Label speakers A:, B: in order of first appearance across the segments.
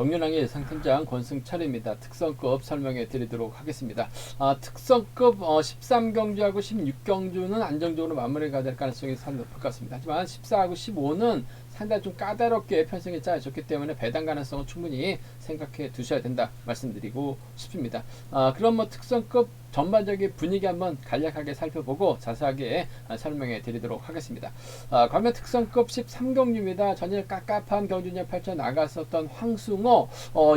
A: 경륜왕의 예상팀장 권승철입니다. 특성급 설명해 드리도록 하겠습니다. 특성급 13경주하고 16경주는 안정적으로 마무리가 될 가능성이 상당히 높을 것 같습니다. 하지만 14하고 15는 상당히 좀 까다롭게 편성이 짜여졌기 때문에 배당 가능성은 충분히 생각해 두셔야 된다 말씀드리고 싶습니다. 그럼 특성급 전반적인 분위기 한번 간략하게 살펴보고 자세하게 설명해 드리도록 하겠습니다. 과면 특성급 13경주입니다. 전일 깝깝한 경주년 8천 나갔었던 황승호,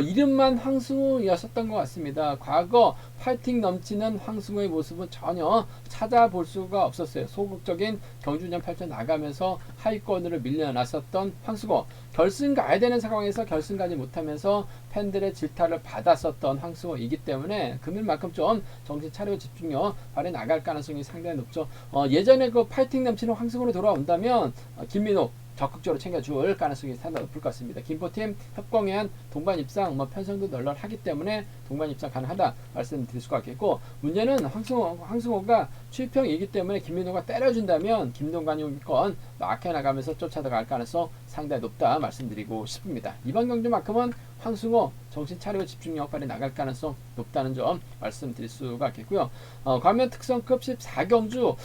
A: 이름만 황승호였었던 것 같습니다. 과거 파이팅 넘치는 황승호의 모습은 전혀 찾아볼 수가 없었어요. 소극적인 경주년 8천 나가면서 하위권으로 밀려났었던 황승호, 결승 가야 되는 상황에서 결승 가지 못하면서 팬들의 질타를 받았었던 황승호이기 때문에 금일만큼 좀 정신 차리고 집중력 발휘 나갈 가능성이 상당히 높죠. 예전에 그 파이팅 넘치는 황승호로 돌아온다면 김민호 적극적으로 챙겨줄 가능성이 상당히 높을 것 같습니다. 김포팀 협공에 동반 입상 편성도 널널하기 때문에 동반 입상 가능하다 말씀드릴 수가 있겠고, 문제는 황승호가 추입형이기 때문에 김민호가 때려준다면 김동관이건 막혀나가면서 쫓아나갈 가능성 상당히 높다 말씀드리고 싶습니다. 이번 경주만큼은 황승호 정신 차리고 집중력 발휘 나갈 가능성 높다는 점 말씀드릴 수가 있겠고요. 과면 특성급 14경주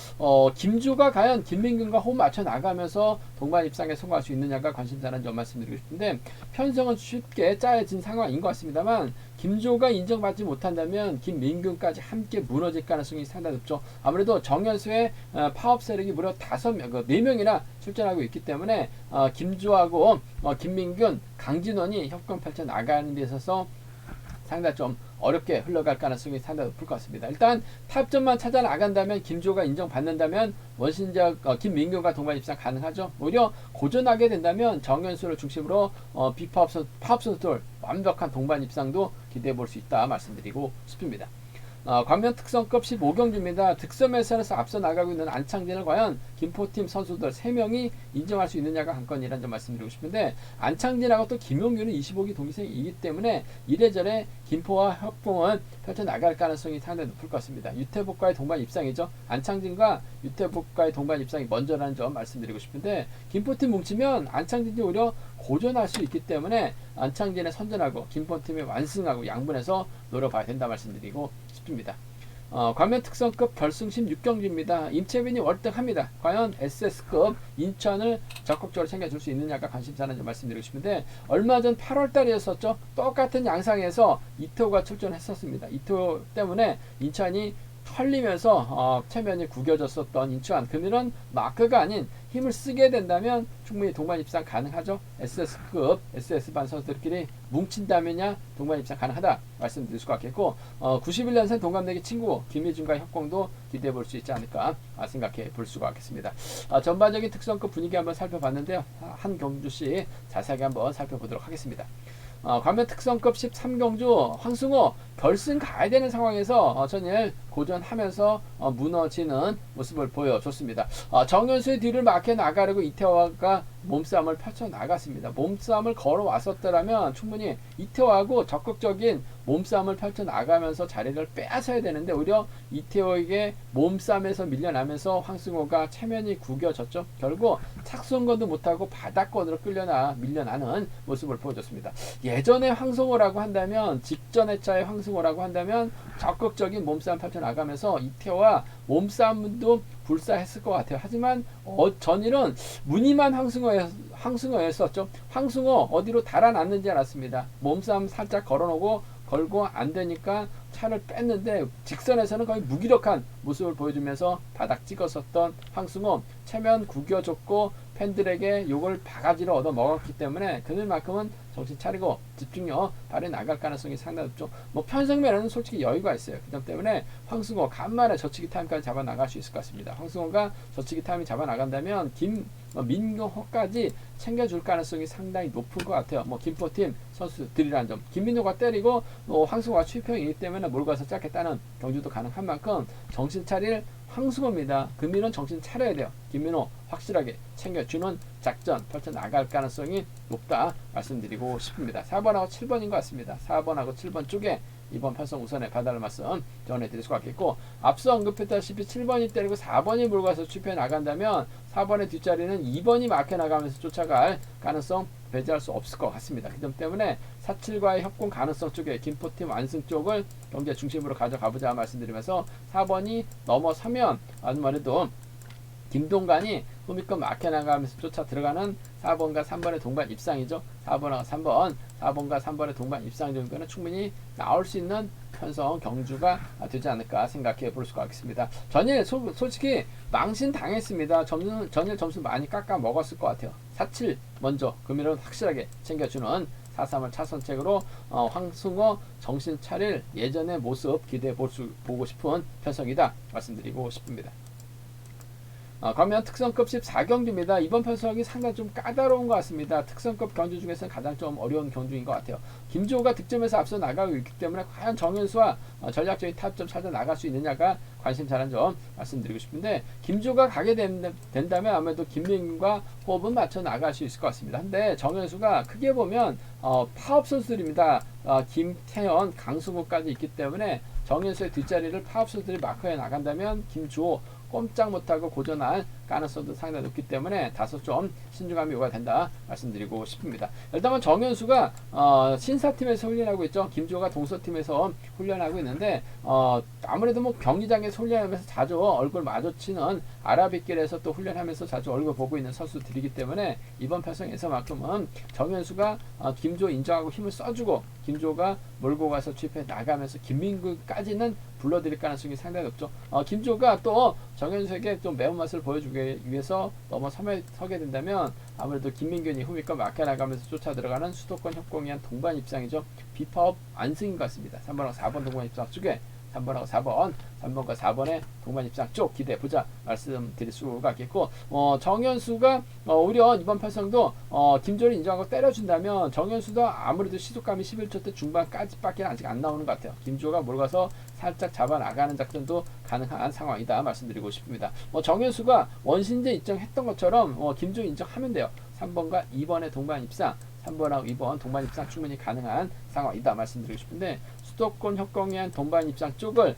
A: 김주가 과연 김민균과 호흡 맞춰 나가면서 동반 입상에 성공할 수 있느냐가 관심사라는 점 말씀드리고 싶은데, 편성은 쉽게 짜여진 상황인 것 같습니다만 김조가 인정받지 못한다면 김민균까지 함께 무너질 가능성이 상당히 높죠. 아무래도 정현수의 파업 세력이 무려 4명이나 출전하고 있기 때문에 김조하고 김민균, 강진원이 협공 펼쳐 나가는 데 있어서 상당히 좀 어렵게 흘러갈 가능성이 상당히 높을 것 같습니다. 일단 탑점만 찾아 나간다면 김조가 인정받는다면 원신적 김민균과 동반 입상 가능하죠. 오히려 고전하게 된다면 정현수를 중심으로 파업 선수들 완벽한 동반 입상도 기대해 볼 수 있다 말씀드리고 싶습니다. 광면 특성급 15경주입니다. 득점에서에서 앞서 나가고 있는 안창진을 과연 김포팀 선수들 3명이 인정할 수 있느냐가 관건이라는 점 말씀드리고 싶은데, 안창진하고 또 김용규는 25기 동기생이기 때문에 이래저래 김포와 협공을 펼쳐나갈 가능성이 상당히 높을 것 같습니다. 유태복과의 동반 입상이죠. 안창진과 유태복과의 동반 입상이 먼저라는 점 말씀드리고 싶은데, 김포팀 뭉치면 안창진이 오히려 고전할 수 있기 때문에 안창진의 선전하고 김포팀의 완승하고 양분해서 노려봐야 된다 말씀드리고 싶습니다. 과면 특성급 결승 16경주입니다. 임채빈이 월등합니다. 과연 SS급 인천을 적극적으로 챙겨줄 수 있느냐가 관심사는 좀 말씀드리고 싶은데, 얼마 전 8월달이었었죠. 똑같은 양상에서 이태호가 출전했었습니다. 이태호 때문에 인천이 털리면서 체면이 구겨졌었던 인천, 금일은 마크가 아닌 힘을 쓰게 된다면 충분히 동반 입상 가능하죠. SS급 SS반 선수들끼리 뭉친다면야 동반 입상 가능하다 말씀드릴 수가 있겠고, 91년생 동갑내기 친구 김희준과 협공도 기대해 볼 수 있지 않을까 생각해 볼 수가 있겠습니다. 전반적인 특성급 분위기 한번 살펴봤는데요. 한 경주씩 자세하게 한번 살펴보도록 하겠습니다. 과면 특성급 13경주 황승호 결승 가야 되는 상황에서 전일 고전하면서 무너지는 모습을 보여줬습니다. 정현수의 뒤를 막혀 나가려고 이태호가 몸싸움을 펼쳐 나갔습니다. 몸싸움을 걸어왔었더라면 충분히 이태호하고 적극적인 몸싸움을 펼쳐 나가면서 자리를 빼앗아야 되는데, 오히려 이태호에게 몸싸움에서 밀려나면서 황승호가 체면이 구겨졌죠. 결국 착수원건도 못하고 바닥권으로 밀려나는 모습을 보여줬습니다. 예전에 황승호라고 한다면, 직전 회차의 황승호라고 한다면 적극적인 몸싸움 펼쳐 나가면서 이태호와 몸싸움도 불사했을 것 같아요. 하지만 전일은 무늬만 황승호였었죠. 황승호 어디로 달아났는지 알았습니다. 몸싸움 살짝 걸고 안 되니까 차를 뺐는데 직선에서는 거의 무기력한 모습을 보여주면서 바닥 찍었었던 황승호, 체면 구겨졌고 팬들에게 욕을 바가지로 얻어 먹었기 때문에 그들만큼은 정신 차리고 집중력 발휘 나갈 가능성이 상당히 높죠. 편성면에는 솔직히 여유가 있어요. 그 점 때문에 황승호 간만에 저치기 타임까지 잡아 나갈 수 있을 것 같습니다. 황승호가 저치기 타임이 잡아 나간다면 민호까지 챙겨줄 가능성이 상당히 높을 것 같아요. 김포팀 선수들이라는 점, 김민호가 때리고 황승호가 추입형이기 때문에 몰고 가서 짧겠다는 경주도 가능한 만큼 정신 차릴 황승호입니다. 금일은 정신 차려야 돼요. 김민호 확실하게 챙겨주는 작전 펼쳐 나갈 가능성이 높다 말씀드리고 싶습니다. 4번하고 7번인 것 같습니다. 4번하고 7번 쪽에 이번 편성 우선에 봐달라는 말씀 전해드릴 수가 있겠고, 앞서 언급했다시피 7번이 때리고 4번이 몰고 가서 추입해 나간다면 4번의 뒷자리는 2번이 막혀 나가면서 쫓아갈 가능성 배제할 수 없을 것 같습니다. 그 점 때문에 4.7과의 협공 가능성 쪽에 김포팀 완승 쪽을 경제 중심으로 가져가보자 말씀드리면서 4번이 넘어서면 아무래도 김동관이 후미권 막혀나가면서 쫓아 들어가는 4번과 3번의 동반 입상이죠. 4번과 3번의 동반 입상 정도는 충분히 나올 수 있는 편성 경주가 되지 않을까 생각해 볼 수가 있습니다. 전일 솔직히 망신 당했습니다. 전일 점수 많이 깎아 먹었을 것 같아요. 4.7 먼저 금일은 확실하게 챙겨주는 4.3을 차선책으로 황승호 정신 차릴 예전의 모습 기대해 보고 싶은 편성이다 말씀드리고 싶습니다. 그러면 특성급 14경주입니다. 이번 편성이 상당히 좀 까다로운 것 같습니다. 특성급 경주 중에서는 가장 좀 어려운 경주인 것 같아요. 김주호가 득점에서 앞서 나가고 있기 때문에 과연 정현수와 전략적인 타점 찾아 나갈 수 있느냐가 관심사라는 점 말씀드리고 싶은데, 김주호가 가게 된다면 아무래도 김민균과 호흡은 맞춰 나갈 수 있을 것 같습니다. 근데 정현수가 크게 보면 파업 선수들입니다. 김태현, 강승호까지 있기 때문에 정현수의 뒷자리를 파업 선수들이 마크해 나간다면 김주호 꼼짝 못하고 고전할 가능성도 상당히 높기 때문에 다소 좀 신중함이 요구된다 말씀드리고 싶습니다. 일단은 정현수가 신사팀에서 훈련하고 있죠. 김주호가 동서팀에서 훈련하고 있는데 아무래도 뭐 경기장에서 훈련하면서 자주 얼굴 마주치는 아라뱃길에서 또 훈련하면서 자주 얼굴 보고 있는 선수들이기 때문에 이번 편성에서만큼은 정현수가 김주호 인정하고 힘을 써주고 김주호가 몰고 가서 취입해 나가면서 김민구까지는 불러들일 가능성이 상당히 높죠. 김주호가 또 정현수에게 좀 매운맛을 보여주기 위해서 넘어서게 된다면 아무래도 김민균이 후미권 막혀나가면서 쫓아 들어가는 수도권 협공에 의한 동반 입상이죠. 비파업 완승인 것 같습니다. 3번하고 4번 동반 입상 쪽에 3번하고 3번과 4번의 동반 입상 쪽 기대해보자 말씀드릴 수가 있겠고, 정현수가 오히려 이번 편성도 김주호를 인정하고 때려준다면 정현수도 아무래도 시속감이 11초 중반까지 밖에 아직 안 나오는 것 같아요. 김주호가 몰아가서 살짝 잡아 나가는 작전도 가능한 상황이다 말씀드리고 싶습니다. 정현수가 원신제 인정했던 것처럼 김주호 인정하면 돼요. 3번과 2번의 동반 입상, 3번하고 2번 동반 입상 충분히 가능한 상황이다 말씀드리고 싶은데, 수도권 협공에 의한 동반 입상 쪽을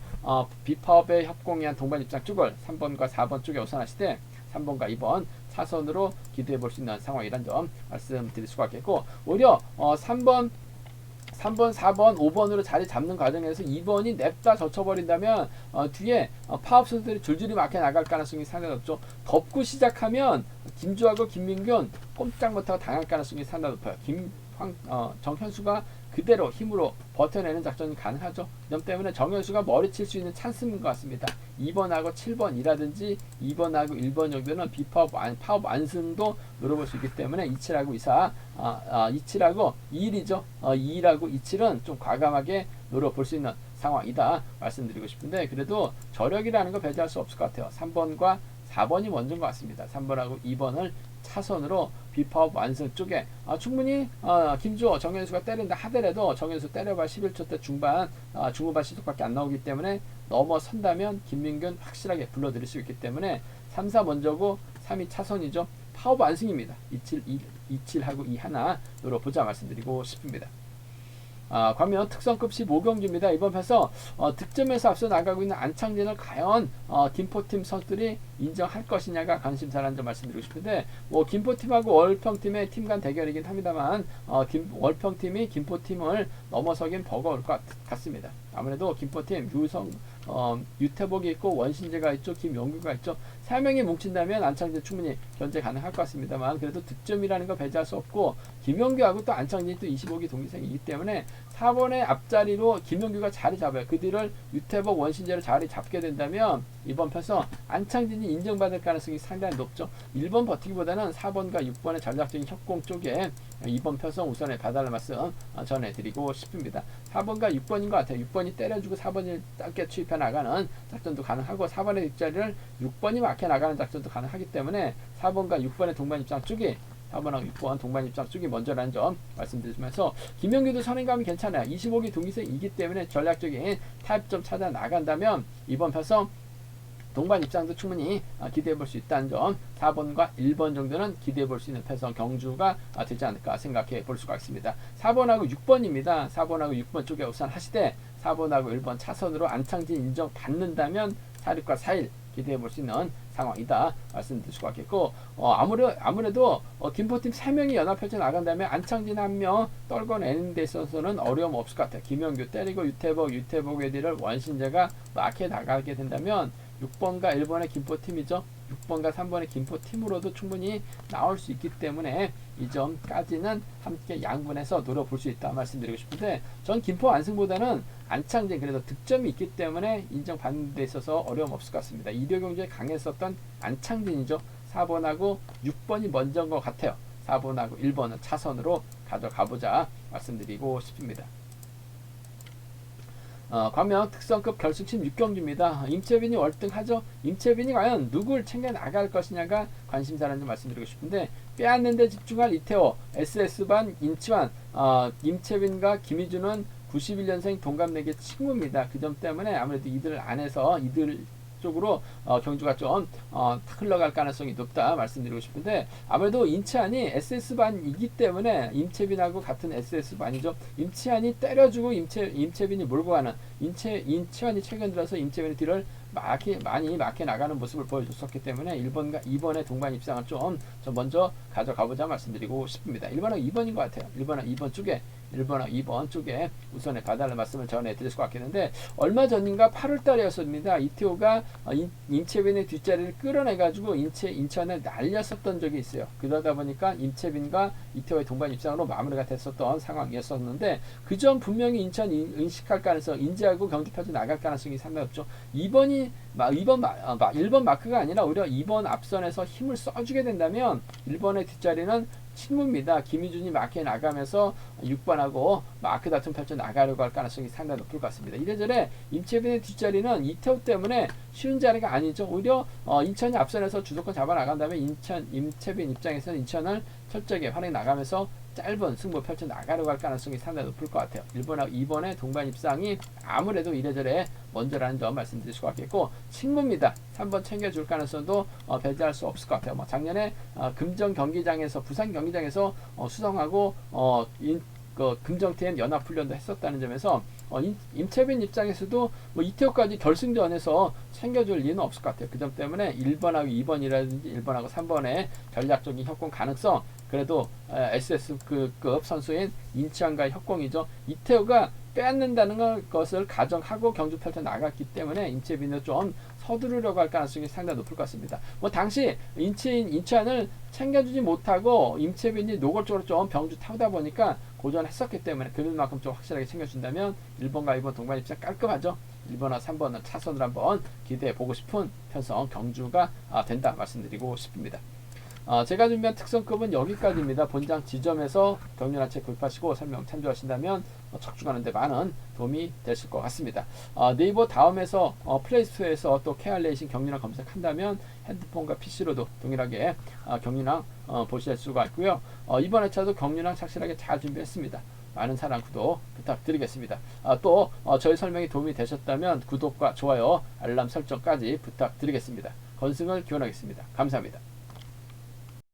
A: 비파업의 협공에 의한 동반 입상 쪽을 3번과 4번 쪽에 우선하시되 3번과 2번 차선으로 기대해 볼 수 있는 상황이란 점 말씀드릴 수가 있겠고, 오히려 3번, 4번, 5번으로 자리 잡는 과정에서 2번이 냅다 젖혀버린다면 뒤에 파업 선수들이 줄줄이 막혀 나갈 가능성이 상당히 높죠. 덮고 시작하면 김주하고 김민균 꼼짝 못하고 당할 가능성이 상당히 높아요. 정현수가 그대로 힘으로 버텨내는 작전이 가능하죠. 이 점 때문에 정현수가 머리칠 수 있는 찬스인 것 같습니다. 2번하고 7번이라든지 2번하고 1번 정도는 파업 완승도 노려볼 수 있기 때문에 27하고 24, 27하고 21이죠. 21하고 27은 좀 과감하게 노려볼 수 있는 상황이다 말씀드리고 싶은데, 그래도 저력이라는 거 배제할 수 없을 것 같아요. 3번과 4번이 먼저인 것 같습니다. 3번하고 2번을 차선으로 비파업 완성 쪽에 충분히 김주호, 정현수가 때린다 하더라도 정현수 때려봐 11초 중반, 중후반 시속밖에 안 나오기 때문에 넘어선다면 김민균 확실하게 불러들일 수 있기 때문에 3, 4 먼저고 3이 차선이죠. 파업 완승입니다. 27하고 2 하나 노려보자 말씀드리고 싶습니다. 과연 특성급 15경주입니다. 이번 편에서 득점에서 앞서 나가고 있는 안창진을 과연 김포팀 선수들이 인정할 것이냐가 관심사라는 점 말씀드리고 싶은데, 김포팀하고 월평팀의 팀 간 대결이긴 합니다만 월평팀이 김포팀을 넘어서긴 버거울 것 같습니다. 아무래도 김포팀 유태복이 있고 원신재가 있죠. 김용규가 있죠. 3명이 뭉친다면 안창진 충분히 견제 가능할 것 같습니다만, 그래도 득점이라는 거 배제할 수 없고 김용규하고 또 안창진이 또 25기 동기생이기 때문에 4번의 앞자리로 김용규가 자리 잡아요. 그 뒤를 유태복, 원신재로 자리 잡게 된다면 이번 편서 안창진이 인정받을 가능성이 상당히 높죠. 1번 버티기보다는 4번과 6번의 전략적인 협공 쪽에 이번 편성 우선에 봐달라 말씀 전해드리고 싶습니다. 4번과 6번인 것 같아요. 6번이 때려주고 4번이 짧게 취입해 나가는 작전도 가능하고 4번의 뒷자리를 6번이 막혀 나가는 작전도 가능하기 때문에 4번과 6번의 동반 입장 쪽이 4번하고 6번 동반 입장 쪽이 먼저라는 점 말씀드리면서, 김용규도 선행감이 괜찮아요. 25기 동기생이기 때문에 전략적인 타입점 찾아 나간다면 이번 편성 동반 입장도 충분히 기대해 볼 수 있다는 점, 4번과 1번 정도는 기대해 볼 수 있는 편성 경주가 되지 않을까 생각해 볼 수가 있습니다. 4번하고 6번입니다. 4번하고 6번 쪽에 우선 하시되 4번하고 1번 차선으로 안창진 인정 받는다면 4, 6과 4일 기대해 볼 수 있는 상황이다 말씀드릴 수가 있겠고, 아무래도 김포팀 3명이 연합 펼쳐 나간 다음에 안창진 1명 떨궈내는 데 있어서는 어려움 없을 것 같아요. 김영규 때리고 유태복 애들을 원신재가 마크에 나가게 된다면 6번과 1번의 김포팀이죠. 6번과 3번의 김포팀으로도 충분히 나올 수 있기 때문에 이 점까지는 함께 양분해서 노려볼 수 있다 말씀드리고 싶은데, 전 김포 안승보다는 안창진 그래도 득점이 있기 때문에 인정받는 데 있어서 어려움 없을 것 같습니다. 일요 경주에 강했었던 안창진이죠. 4번하고 6번이 먼저인 것 같아요. 4번하고 1번은 차선으로 가져가보자 말씀드리고 싶습니다. 광명 특성급 결승 16경주입니다. 임채빈이 월등하죠. 임채빈이 과연 누굴 챙겨 나갈 것이냐가 관심사라는 점 말씀드리고 싶은데, 빼앗는 데 집중할 이태호, SS반 인치환, 임채빈과 김희준은 91년생 동갑내기 친구입니다. 그 점 때문에 아무래도 이들 안에서 이들 쪽으로 경주가 좀 흘러갈 가능성이 높다 말씀드리고 싶은데, 아무래도 인치환이 SS반이기 때문에 임채빈하고 같은 SS반이죠. 임치환이 때려주고 임채빈이 몰고 가는, 인치환이 최근 들어서 임채빈의 뒤를 많이 막혀 나가는 모습을 보여줬었기 때문에 1번과 2번의 동반 입상을 좀 먼저 가져가보자 말씀드리고 싶습니다. 1번하고 2번인 것 같아요. 1번하고 2번 쪽에 우선에 봐달라는 말씀을 전해드릴 것 같겠는데, 얼마 전인가 8월달이었습니다. 이태호가 임채빈의 뒷자리를 끌어내가지고 인천을 날렸었던 적이 있어요. 그러다 보니까 임채빈과 이태호의 동반 입상으로 마무리가 됐었던 상황이었었는데, 그 점 분명히 인천이 인식할 가능성, 인지하고 경주 펼쳐 나갈 가능성이 상당히 없죠. 1번 마크가 아니라 오히려 2번 앞선에서 힘을 써주게 된다면 1번의 뒷자리는 친구입니다. 김희준이 마크에 나가면서 6번하고 마크 다툼 펼쳐 나가려고 할 가능성이 상당히 높을 것 같습니다. 이래저래 임채빈의 뒷자리는 이태호 때문에 쉬운 자리가 아니죠. 오히려 인천이 앞선에서 주도권 잡아 나간 다음에 임채빈 입장에서는 인천을 철저하게 활용해 나가면서 짧은 승부 펼쳐 나가려고 할 가능성이 상당히 높을 것 같아요. 1번하고 2번의 동반 입상이 아무래도 이래저래 먼저라는 점 말씀드릴 수가 있겠고, 친구입니다. 3번 챙겨줄 가능성도 배제할 수 없을 것 같아요. 작년에 금정 경기장에서, 부산 경기장에서 수성하고 금정팀 연합훈련도 했었다는 점에서 임채빈 입장에서도 이태호까지 결승전에서 챙겨줄 이유는 없을 것 같아요. 그 점 때문에 1번하고 2번이라든지 1번하고 3번의 전략적인 협공 가능성, 그래도 SS급 선수인 인치환과의 협공이죠. 이태호가 빼앗는다는 것을 가정하고 경주 펼쳐 나갔기 때문에 임채빈을 좀 서두르려고 할 가능성이 상당히 높을 것 같습니다. 당시 인치환을 챙겨주지 못하고 임채빈이 노골적으로 좀 병주 타다 보니까 고전했었기 때문에 그만큼 좀 확실하게 챙겨준다면 1번과 2번 동반 입장 깔끔하죠. 1번과 3번은 차선을 한번 기대해 보고 싶은 편성 경주가 된다 말씀드리고 싶습니다. 제가 준비한 특성급은 여기까지입니다. 본장 지점에서 경륜한 책 구입하시고 설명 참조하신다면 척추가는데 많은 도움이 되실 것 같습니다. 네이버 다음에서 플레이스토어에서 또 케알레이신 경륜한 검색한다면 핸드폰과 PC로도 동일하게 경륜한 보실 수가 있고요. 이번 회차도 경륜한 착실하게 잘 준비했습니다. 많은 사랑 구독 부탁드리겠습니다. 또 저희 설명이 도움이 되셨다면 구독과 좋아요, 알람 설정까지 부탁드리겠습니다. 건승을 기원하겠습니다. 감사합니다.